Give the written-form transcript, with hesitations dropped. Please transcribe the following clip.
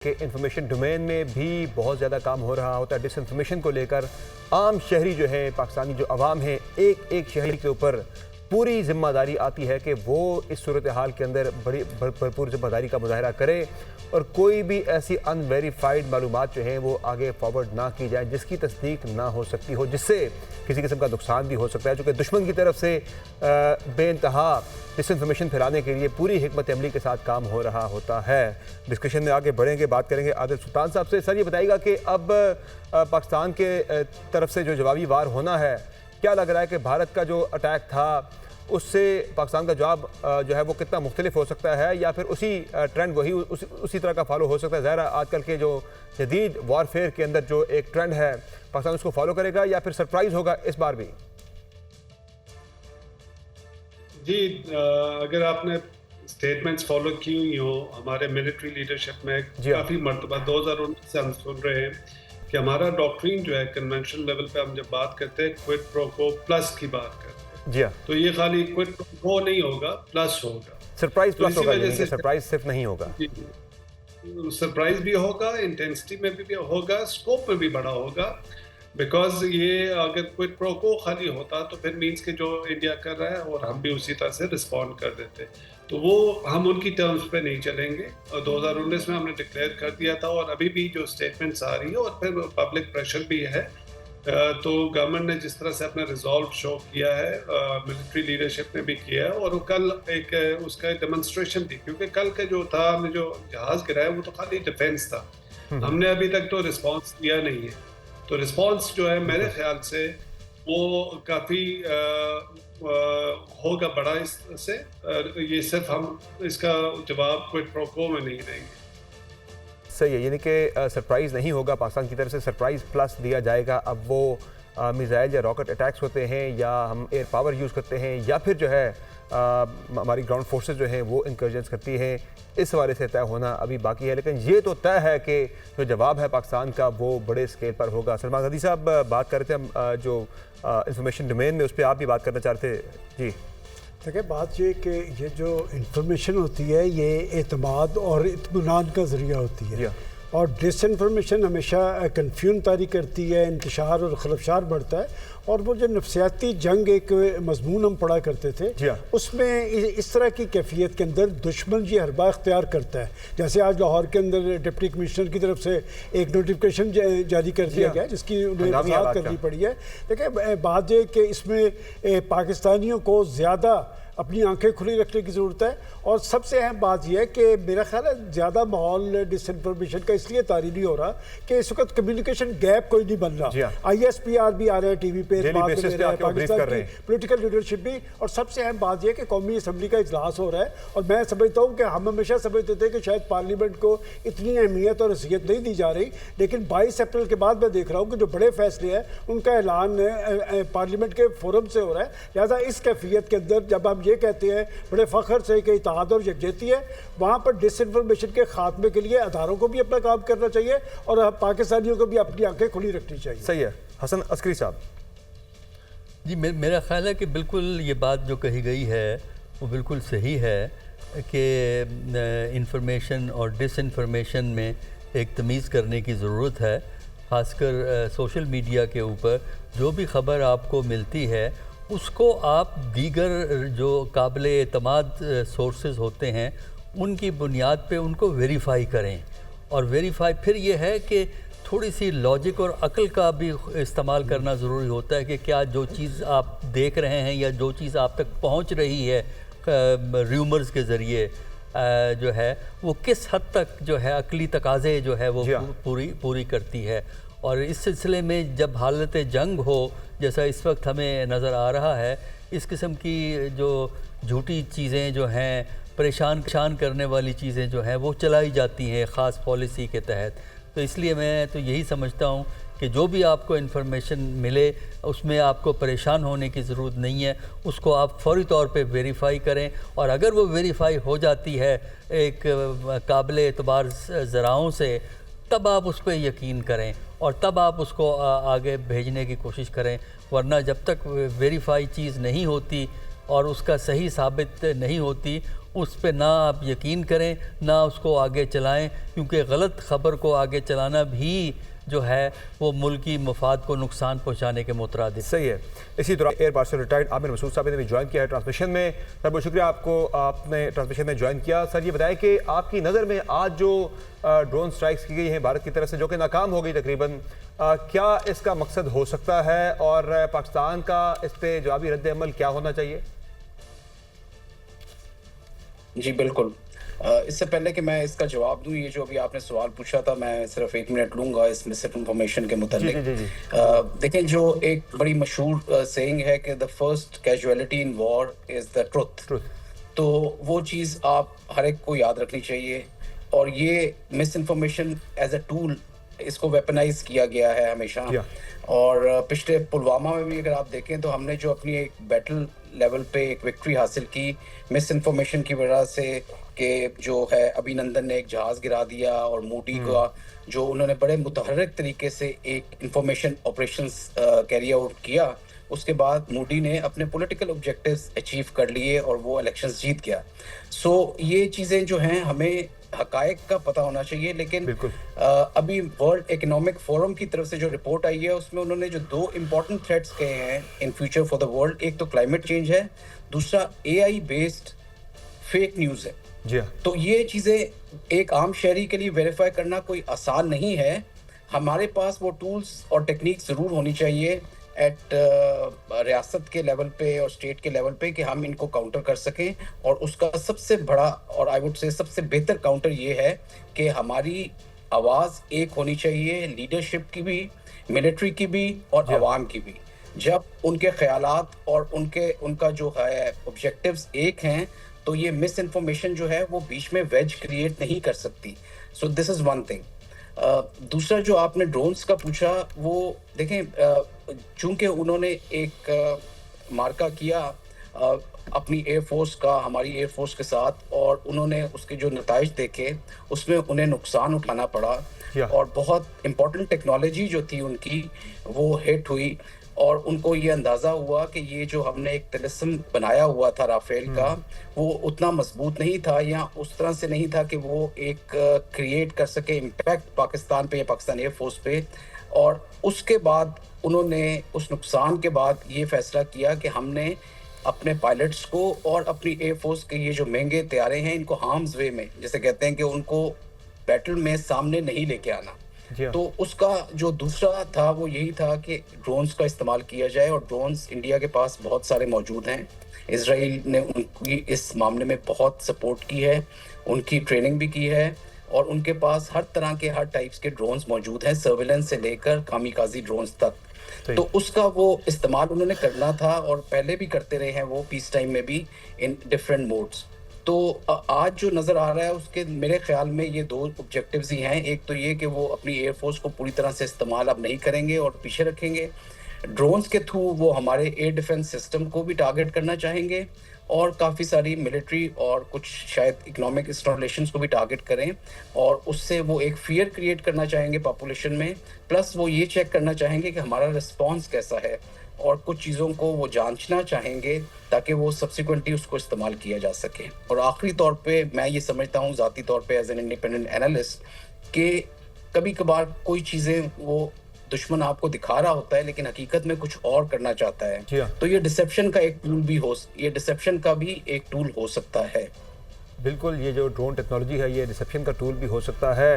کہ information domain میں بھی بہت زیادہ کام ہو رہا ہوتا ہے ڈس انفارمیشن کو لے کر۔ عام شہری جو ہے، پاکستانی جو عوام ہے، ایک شہری کے اوپر پوری ذمہ داری آتی ہے کہ وہ اس صورتحال کے اندر بڑی بھرپور ذمہ داری کا مظاہرہ کرے اور کوئی بھی ایسی ان ویریفائڈ معلومات جو ہیں وہ آگے فارورڈ نہ کی جائیں جس کی تصدیق نہ ہو سکتی ہو، جس سے کسی قسم کا نقصان بھی ہو سکتا ہے، چونکہ دشمن کی طرف سے بے انتہا ڈس انفارمیشن پھیلانے کے لیے پوری حکمت عملی کے ساتھ کام ہو رہا ہوتا ہے۔ ڈسکشن میں آگے بڑھیں گے، بات کریں گے عادل سلطان صاحب سے۔ سر یہ بتائیے گا کہ اب پاکستان کے طرف سے جو جوابی وار ہونا ہے، کیا لگ رہا ہے کہ بھارت کا جو اٹیک تھا اس سے پاکستان کا جواب جو ہے وہ کتنا مختلف ہو سکتا ہے، یا پھر اسی ٹرینڈ وہی اسی طرح کا فالو ہو سکتا ہے؟ ظاہر آج کل کے جو جدید وارفیئر کے اندر جو ایک ٹرینڈ ہے، پاکستان اس کو فالو کرے گا یا پھر سرپرائز ہوگا اس بار بھی؟ جی، اگر آپ نے سٹیٹمنٹس فالو کی ہوئی ہوں ہمارے ملٹری لیڈرشپ میں کافی مرتبہ 2019 سے ہم سن رہے ہیں کہ ہمارا ڈاکٹرین جو ہے کنونشنل لیول پہ ہم جب بات کرتے ہیں کوئڈ پرو کو پلس کی بات کرتے ہیں، جی ہاں، تو یہ خالی کوئڈ پرو کو نہیں ہوگا، پلس ہوگا، سرپرائز پلس ہوگا، یعنی کہ سرپرائز صرف نہیں ہوگا، سرپرائز بھی ہوگا، انٹینسٹی میں بھی ہوگا، اسکوپ میں بھی بڑا ہوگا، بیکاز یہ اگر کوئی پرو کو خالی ہوتا تو پھر مینس کہ جو انڈیا کر رہا ہے اور ہم بھی اسی طرح سے رسپونڈ کر دیتے، تو وہ ہم ان کی ٹرمز پہ نہیں چلیں گے۔ اور 2019 میں ہم نے ڈکلیئر کر دیا تھا، اور ابھی بھی جو اسٹیٹمنٹس آ رہی ہے اور پھر پبلک پریشر بھی ہے، تو گورنمنٹ نے جس طرح سے اپنا ریزالو شو کیا ہے، ملٹری لیڈرشپ نے بھی کیا ہے، اور کل ایک اس کا ڈیمونسٹریشن تھی، کیونکہ کل کا جو تھا ہم نے جو جہاز گرایا وہ تو خالی ڈیفینس تھا، ہم نے ابھی تک تو رسپانس دیا نہیں ہے، تو رسپانس جو ہے میرے خیال سے وہ کافی ہوگا بڑا اس سے، یہ صرف ہم اس کا جواب کوئی پروکو میں نہیں دیں گے۔ صحیح ہے، یعنی کہ سرپرائز نہیں ہوگا، پاکستان کی طرف سے سرپرائز پلس دیا جائے گا۔ اب وہ میزائل یا راکٹ اٹیکس ہوتے ہیں، یا ہم ایئر پاور یوز کرتے ہیں، یا پھر جو ہے ہماری گراؤنڈ فورسز جو ہیں وہ انکرجنس کرتی ہیں، اس حوالے سے طے ہونا ابھی باقی ہے، لیکن یہ تو طے ہے کہ جو جواب ہے پاکستان کا وہ بڑے اسکیل پر ہوگا۔ سلمان غازی صاحب بات کر رہے تھے ہم جو انفارمیشن ڈومین میں، اس پہ آپ بھی بات کرنا چاہتے ہیں۔ جی دیکھیں، بات یہ کہ یہ جو انفارمیشن ہوتی ہے یہ اعتماد اور اطمینان کا ذریعہ ہوتی ہے، اور ڈس انفارمیشن ہمیشہ کنفیوژن طاری کرتی ہے، انتشار اور خلفشار بڑھتا ہے، اور وہ جو نفسیاتی جنگ ایک مضمون ہم پڑھا کرتے تھے، اس میں اس طرح کی کیفیت کے اندر دشمن یہ حربہ اختیار کرتا ہے۔ جیسے آج لاہور کے اندر ڈپٹی کمشنر کی طرف سے ایک نوٹیفیکیشن جاری کر دیا گیا جس کی انہیں وضاحت کرنی پڑی ہے۔ دیکھیں، بات یہ کہ اس میں پاکستانیوں کو زیادہ اپنی آنکھیں کھلی رکھنے کی ضرورت ہے، اور سب سے اہم بات یہ ہے کہ میرا خیال ہے زیادہ ماحول ڈس انفارمیشن کا اس لیے طاری نہیں ہو رہا کہ اس وقت کمیونیکیشن گیپ کوئی نہیں بن رہا۔ آئی ایس پی آر بھی آ رہے ہیں ٹی وی پہ، پاکستان کی پولیٹیکل لیڈرشپ بھی، اور سب سے اہم بات یہ کہ قومی اسمبلی کا اجلاس ہو رہا ہے، اور میں سمجھتا ہوں کہ ہم ہمیشہ سمجھتے تھے کہ شاید پارلیمنٹ کو اتنی اہمیت اور حیثیت نہیں دی جا رہی، لیکن 22 اپریل کے بعد میں دیکھ رہا ہوں کہ جو بڑے فیصلے ہیں ان کا اعلان پارلیمنٹ کے فورم سے ہو رہا ہے، لہٰذا اس کیفیت کے اندر جب ہم یہ کہتے ہیں بڑے فخر سے کہ اتحاد اور یکجہتی ہے، وہاں پر ڈس انفارمیشن کے خاتمے کے لیے اداروں کو بھی اپنا کام کرنا چاہیے اور پاکستانیوں کو بھی اپنی آنکھیں کھلی رکھنی چاہیے۔ صحیح ہے۔ حسن عسکری صاحب جی، میرا خیال ہے کہ بالکل یہ بات جو کہی گئی ہے وہ بالکل صحیح ہے کہ انفارمیشن اور ڈس انفارمیشن میں ایک تمیز کرنے کی ضرورت ہے، خاص کر سوشل میڈیا کے اوپر جو بھی خبر آپ کو ملتی ہے اس کو آپ دیگر جو قابل اعتماد سورسز ہوتے ہیں ان کی بنیاد پہ ان کو ویریفائی کریں، اور ویریفائی پھر یہ ہے کہ تھوڑی سی لاجک اور عقل کا بھی استعمال کرنا ضروری ہوتا ہے کہ کیا جو چیز آپ دیکھ رہے ہیں یا جو چیز آپ تک پہنچ رہی ہے ریومرز کے ذریعے جو ہے وہ کس حد تک جو ہے عقلی تقاضے جو ہے وہ پوری کرتی ہے۔ اور اس سلسلے میں جب حالت جنگ ہو جیسا اس وقت ہمیں نظر آ رہا ہے، اس قسم کی جو جھوٹی چیزیں جو ہیں، پریشان کرنے والی چیزیں جو ہیں وہ چلائی جاتی ہیں خاص پالیسی کے تحت، تو اس لیے میں تو یہی سمجھتا ہوں کہ جو بھی آپ کو انفارمیشن ملے اس میں آپ کو پریشان ہونے کی ضرورت نہیں ہے، اس کو آپ فوری طور پہ ویریفائی کریں، اور اگر وہ ویریفائی ہو جاتی ہے ایک قابل اعتبار ذرائعوں سے، تب آپ اس پہ یقین کریں اور تب آپ اس کو آگے بھیجنے کی کوشش کریں، ورنہ جب تک ویریفائی چیز نہیں ہوتی اور اس کا صحیح ثابت نہیں ہوتی اس پہ نہ آپ یقین کریں، نہ اس کو آگے چلائیں، کیونکہ غلط خبر کو آگے چلانا بھی جو ہے وہ ملکی مفاد کو نقصان پہنچانے کے مترادف۔ صحیح ہے۔ اسی دوران ایئر مارشل ریٹائرڈ عامر مسعود صاحب نے بھی جوائن کیا ہے ٹرانسمیشن میں۔ سر بہت شکریہ آپ کو، آپ نے ٹرانسمیشن میں جوائن کیا۔ سر یہ بتائیں کہ آپ کی نظر میں آج جو ڈرون سٹرائکس کی گئی ہیں بھارت کی طرف سے، جو کہ ناکام ہو گئی تقریباً، کیا اس کا مقصد ہو سکتا ہے اور پاکستان کا اس پہ جوابی رد عمل کیا ہونا چاہیے؟ جی بالکل، اس سے پہلے کہ میں اس کا جواب دوں، یہ جو ابھی آپ نے سوال پوچھا تھا، میں صرف 1 منٹ لوں گا اس مس انفارمیشن کے متعلق۔ دیکھیں، جو ایک بڑی مشہور سیئنگ ہے کہ the first casualty in war is the truth، تو وہ چیز آپ ہر ایک کو یاد رکھنی چاہیے۔ اور یہ مس انفارمیشن ایز اے ٹول اس کو ویپنائز کیا گیا ہے ہمیشہ۔ اور پچھلے پلوامہ میں بھی اگر آپ دیکھیں تو ہم نے جو اپنی ایک بیٹل لیول پہ ایک وکٹری حاصل کی مس انفارمیشن کی وجہ سے، کہ جو ہے ابھی نندن نے ایک جہاز گرا دیا، اور موڈی کا جو انہوں نے بڑے متحرک طریقے سے ایک انفارمیشن آپریشنز کیری آؤٹ کیا، اس کے بعد موڈی نے اپنے پولیٹیکل آبجیکٹیوز اچیو کر لیے اور وہ الیکشنز جیت گیا۔ سو یہ چیزیں جو ہیں ہمیں حقائق کا پتہ ہونا چاہیے، لیکن ابھی ورلڈ اکنامک فورم کی طرف سے جو رپورٹ آئی ہے اس میں انہوں نے جو 2 امپورٹنٹ تھریٹس کہے ہیں in future for the world, ایک تو کلائمیٹ چینج ہے، دوسرا AI بیسڈ فیک نیوز ہے۔ تو یہ چیزیں ایک عام شہری کے لیے ویریفائی کرنا کوئی آسان نہیں ہے۔ ہمارے پاس وہ ٹولز اور ٹیکنیک ضرور ہونی چاہیے ایٹ ریاست کے لیول پہ اور اسٹیٹ کے لیول پہ، کہ ہم ان کو کاؤنٹر کر سکیں۔ اور اس کا سب سے بڑا اور آئی وڈ سے سب سے بہتر کاؤنٹر یہ ہے کہ ہماری آواز ایک ہونی چاہیے، لیڈرشپ کی بھی، ملٹری کی بھی اور عوام کی بھی۔ جب ان کے خیالات اور ان کا جو ہے آبجیکٹیوز ایک ہیں تو یہ مس انفارمیشن جو ہے وہ بیچ میں ویج کریٹ نہیں کر سکتی۔ سو دس از ون تھنگ۔ دوسرا جو آپ نے ڈرونز کا پوچھا، وہ دیکھیں چونکہ انہوں نے ایک مارکا کیا اپنی ایئر فورس کا، ہماری ایئر فورس کے ساتھ، اور انہوں نے اس کے جو نتائج دیکھے اس میں انہیں نقصان اٹھانا پڑا، اور بہت امپورٹنٹ ٹیکنالوجی جو تھی ان کی وہ ہٹ ہوئی، اور ان کو یہ اندازہ ہوا کہ یہ جو ہم نے ایک طلسم بنایا ہوا تھا رافیل کا، وہ اتنا مضبوط نہیں تھا یا اس طرح سے نہیں تھا کہ وہ ایک کریٹ کر سکے امپیکٹ پاکستان پہ یا پاکستان ایئر فورس پہ۔ اور اس کے بعد انہوں نے اس نقصان کے بعد یہ فیصلہ کیا کہ ہم نے اپنے پائلٹس کو اور اپنی ایئر فورس کے یہ جو مہنگے طیارے ہیں ان کو ہارمز وے میں، جیسے کہتے ہیں کہ ان کو بیٹل میں سامنے نہیں لے کے آنا۔ تو اس کا جو دوسرا تھا وہ یہی تھا کہ ڈرونز کا استعمال کیا جائے، اور ڈرونز انڈیا کے پاس بہت سارے موجود ہیں۔ اسرائیل نے ان کی اس معاملے میں بہت سپورٹ کی ہے، ان کی ٹریننگ بھی کی ہے، اور ان کے پاس ہر طرح کے ہر ٹائپس کے ڈرونز موجود ہیں، سرویلنس سے لے کر کامیکازی ڈرونز تک۔ تو اس کا وہ استعمال انہوں نے کرنا تھا، اور پہلے بھی کرتے رہے ہیں وہ پیس ٹائم میں بھی ان ڈفرینٹ موڈز۔ تو آج جو نظر آ رہا ہے اس کے میرے خیال میں یہ 2 آبجیکٹیوز ہی ہیں۔ ایک تو یہ کہ وہ اپنی ایئر فورس کو پوری طرح سے استعمال اب نہیں کریں گے اور پیچھے رکھیں گے، ڈرونز کے تھرو وہ ہمارے ایئر ڈیفنس سسٹم کو بھی ٹارگٹ کرنا چاہیں گے، اور کافی ساری ملٹری اور کچھ شاید اکنامک انسٹالیشنز کو بھی ٹارگٹ کریں، اور اس سے وہ ایک فیئر کریٹ کرنا چاہیں گے پاپولیشن میں، پلس وہ یہ چیک کرنا چاہیں گے کہ ہمارا رسپانس کیسا ہے، اور کچھ چیزوں کو وہ جانچنا چاہیں گے تاکہ وہ سبسیکوئنٹلی اس کو استعمال کیا جا سکے۔ اور آخری طور پہ میں یہ سمجھتا ہوں ذاتی طور پہ ایز این انڈیپینڈنٹ اینالسٹ، کہ کبھی کبھار کوئی چیزیں وہ دشمن آپ کو دکھا رہا ہوتا ہے لیکن حقیقت میں کچھ اور کرنا چاہتا ہے، تو یہ ڈسیپشن کا ایک ٹول بھی یہ ڈسیپشن کا بھی ایک ٹول ہو سکتا ہے۔ بالکل، یہ جو ڈرون ٹیکنالوجی ہے یہ ڈسیپشن کا ٹول بھی ہو سکتا ہے۔